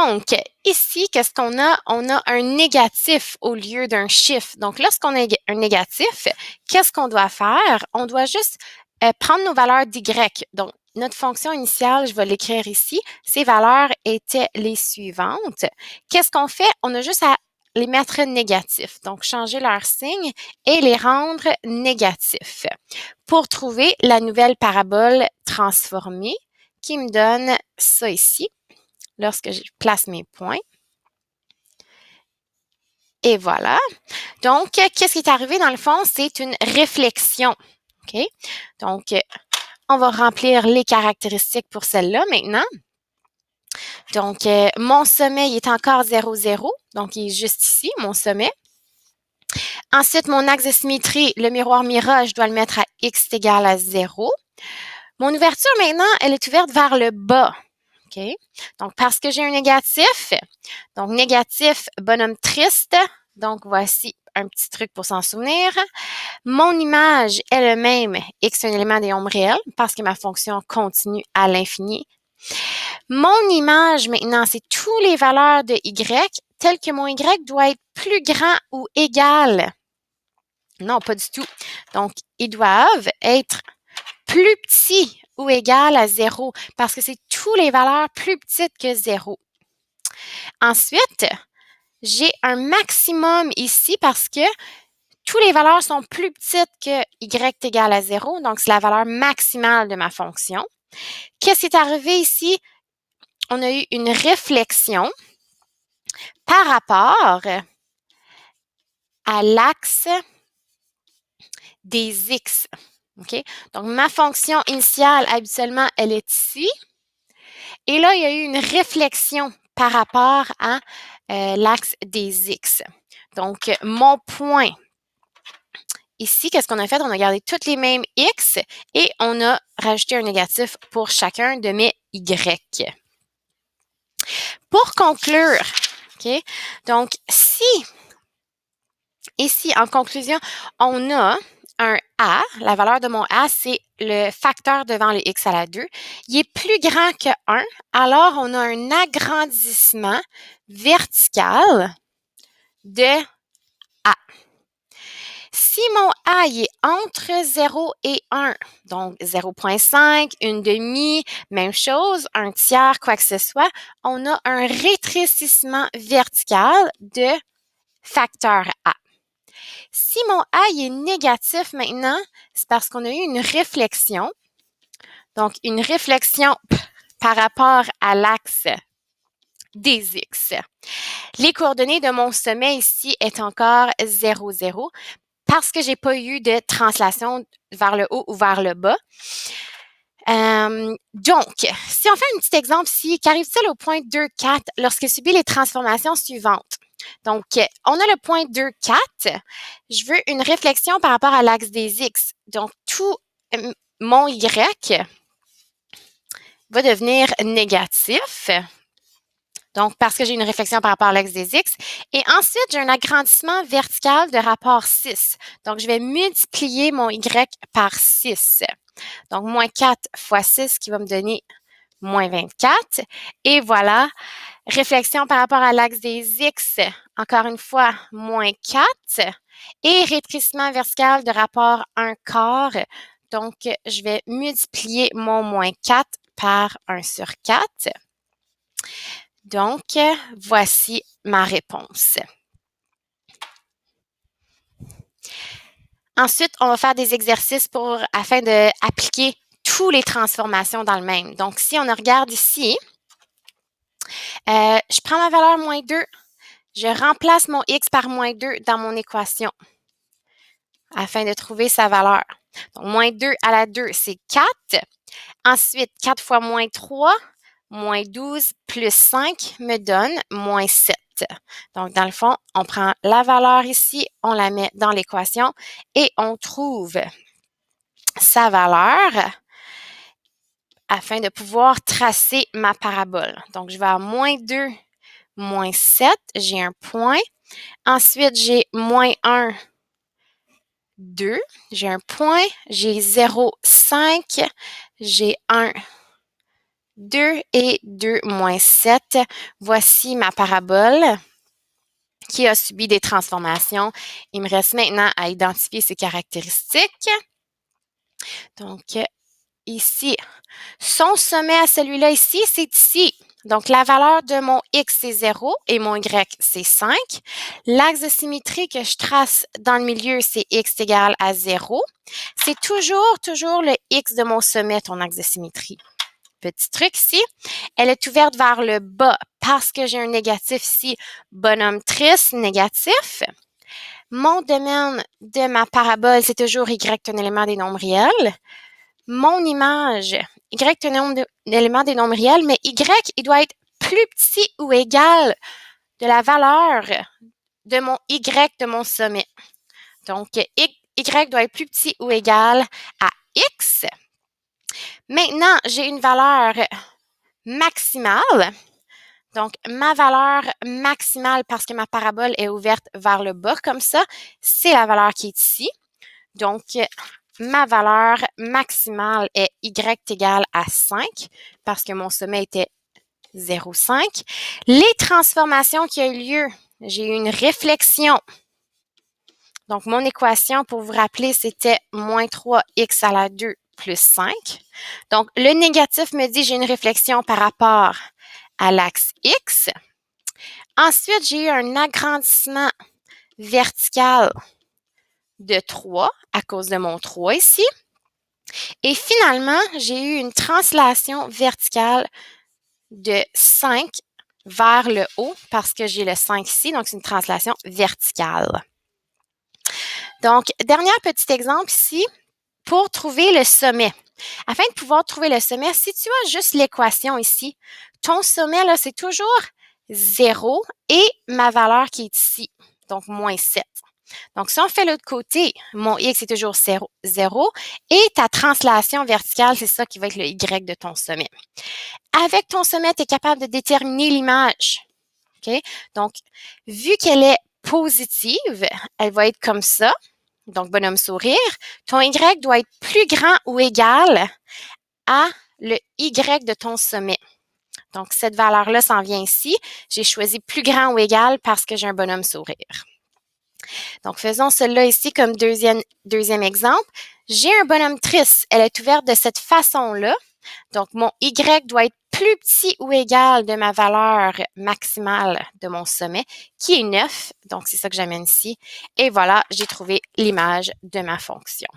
Donc, ici, qu'est-ce qu'on a? On a un négatif au lieu d'un chiffre. Donc, lorsqu'on a un négatif, qu'est-ce qu'on doit faire? On doit juste prendre nos valeurs d'y. Donc, notre fonction initiale, je vais l'écrire ici. Ces valeurs étaient les suivantes. Qu'est-ce qu'on fait? On a juste à les mettre négatifs. Donc, changer leur signe et les rendre négatifs pour trouver la nouvelle parabole transformée qui me donne ça ici lorsque je place mes points. Et voilà. Donc, qu'est-ce qui est arrivé dans le fond? C'est une réflexion. OK? Donc, on va remplir les caractéristiques pour celle-là maintenant. Donc, mon sommet, il est encore 0, 0. Donc, il est juste ici, mon sommet. Ensuite, mon axe de symétrie, le miroir Mira, je dois le mettre à x est égal à 0. Mon ouverture, maintenant, elle est ouverte vers le bas. OK? Donc, parce que j'ai un négatif, donc négatif, bonhomme triste. Donc, voici un petit truc pour s'en souvenir. Mon image est le même, x est un élément des nombres réels, parce que ma fonction continue à l'infini. Mon image, maintenant, c'est toutes les valeurs de y, telles que mon y doit être plus grand ou égal. Non, pas du tout. Donc, ils doivent être plus petits ou égal à 0, parce que c'est toutes les valeurs plus petites que 0. Ensuite, j'ai un maximum ici parce que toutes les valeurs sont plus petites que y est égal à 0, donc c'est la valeur maximale de ma fonction. Qu'est-ce qui est arrivé ici? On a eu une réflexion par rapport à l'axe des x. OK? Donc, ma fonction initiale, habituellement, elle est ici. Et là, il y a eu une réflexion par rapport à l'axe des x. Donc, mon point ici, qu'est-ce qu'on a fait? On a gardé toutes les mêmes x et on a rajouté un négatif pour chacun de mes y. Pour conclure, OK? Donc, si, ici, en conclusion, on a un A, la valeur de mon A, c'est le facteur devant le x à la 2. Il est plus grand que 1, alors on a un agrandissement vertical de A. Si mon A il est entre 0 et 1, donc 0,5, une demi, même chose, un tiers, quoi que ce soit, on a un rétrécissement vertical de facteur A. Si mon A il est négatif maintenant, c'est parce qu'on a eu une réflexion. Donc, une réflexion par rapport à l'axe des x. Les coordonnées de mon sommet ici est encore 0, 0 parce que j'ai pas eu de translation vers le haut ou vers le bas. Donc, si on fait un petit exemple ici, qu'arrive-t-il au point 2, 4 lorsque subit les transformations suivantes? Donc, on a le point 2, 4. Je veux une réflexion par rapport à l'axe des x. Donc, tout mon y va devenir négatif. Donc, parce que j'ai une réflexion par rapport à l'axe des x. Et ensuite, j'ai un agrandissement vertical de rapport 6. Donc, je vais multiplier mon y par 6. Donc, moins 4 fois 6 qui va me donner moins 24. Et voilà, réflexion par rapport à l'axe des x, encore une fois, moins 4. Et rétrécissement vertical de rapport 1 quart. Donc, je vais multiplier mon moins 4 par 1 sur 4. Donc, voici ma réponse. Ensuite, on va faire des exercices afin d'appliquer toutes les transformations dans le même. Donc, si on regarde ici, je prends ma valeur moins 2, je remplace mon x par moins 2 dans mon équation afin de trouver sa valeur. Donc, moins 2 à la 2, c'est 4. Ensuite, 4 fois moins 3, moins 12 plus 5 me donne moins 7. Donc, dans le fond, on prend la valeur ici, on la met dans l'équation et on trouve sa valeur afin de pouvoir tracer ma parabole. Donc, je vais à moins 2, moins 7, j'ai un point. Ensuite, j'ai moins 1, 2, j'ai un point. J'ai 0, 5, j'ai 1, 2 et 2 moins 7. Voici ma parabole qui a subi des transformations. Il me reste maintenant à identifier ses caractéristiques. Donc, ici, son sommet à celui-là ici, c'est ici. Donc, la valeur de mon X, c'est 0 et mon Y, c'est 5. L'axe de symétrie que je trace dans le milieu, c'est X égale à 0. C'est toujours le X de mon sommet, ton axe de symétrie. Petit truc ici, elle est ouverte vers le bas parce que j'ai un négatif ici, bonhomme triste, négatif. Mon domaine de ma parabole, c'est toujours Y, un élément des nombres réels. Mon image, Y est un élément des nombres réels, mais Y, il doit être plus petit ou égal de la valeur de mon Y de mon sommet. Donc, Y doit être plus petit ou égal à X. Maintenant, j'ai une valeur maximale. Donc, ma valeur maximale, parce que ma parabole est ouverte vers le bas comme ça, c'est la valeur qui est ici. Donc, ma valeur maximale est Y égale à 5 parce que mon sommet était 0,5. Les transformations qui ont eu lieu, j'ai eu une réflexion. Donc, mon équation, pour vous rappeler, c'était moins 3x à la 2 plus 5. Donc, le négatif me dit j'ai une réflexion par rapport à l'axe X. Ensuite, j'ai eu un agrandissement vertical de 3 à cause de mon 3 ici. Et finalement, j'ai eu une translation verticale de 5 vers le haut parce que j'ai le 5 ici, donc c'est une translation verticale. Donc, dernier petit exemple ici, pour trouver le sommet. Afin de pouvoir trouver le sommet, si tu as juste l'équation ici, ton sommet, là, c'est toujours 0 et ma valeur qui est ici, donc moins 7. Donc, si on fait l'autre côté, mon X est toujours 0 et ta translation verticale, c'est ça qui va être le Y de ton sommet. Avec ton sommet, tu es capable de déterminer l'image. OK? Donc, vu qu'elle est positive, elle va être comme ça. Donc, bonhomme sourire. Ton Y doit être plus grand ou égal à le Y de ton sommet. Donc, cette valeur-là s'en vient ici. J'ai choisi plus grand ou égal parce que j'ai un bonhomme sourire. Donc, faisons cela ici comme deuxième exemple. J'ai un bonhomme triste. Elle est ouverte de cette façon-là. Donc, mon Y doit être plus petit ou égal de ma valeur maximale de mon sommet, qui est 9. Donc, c'est ça que j'amène ici. Et voilà, j'ai trouvé l'image de ma fonction.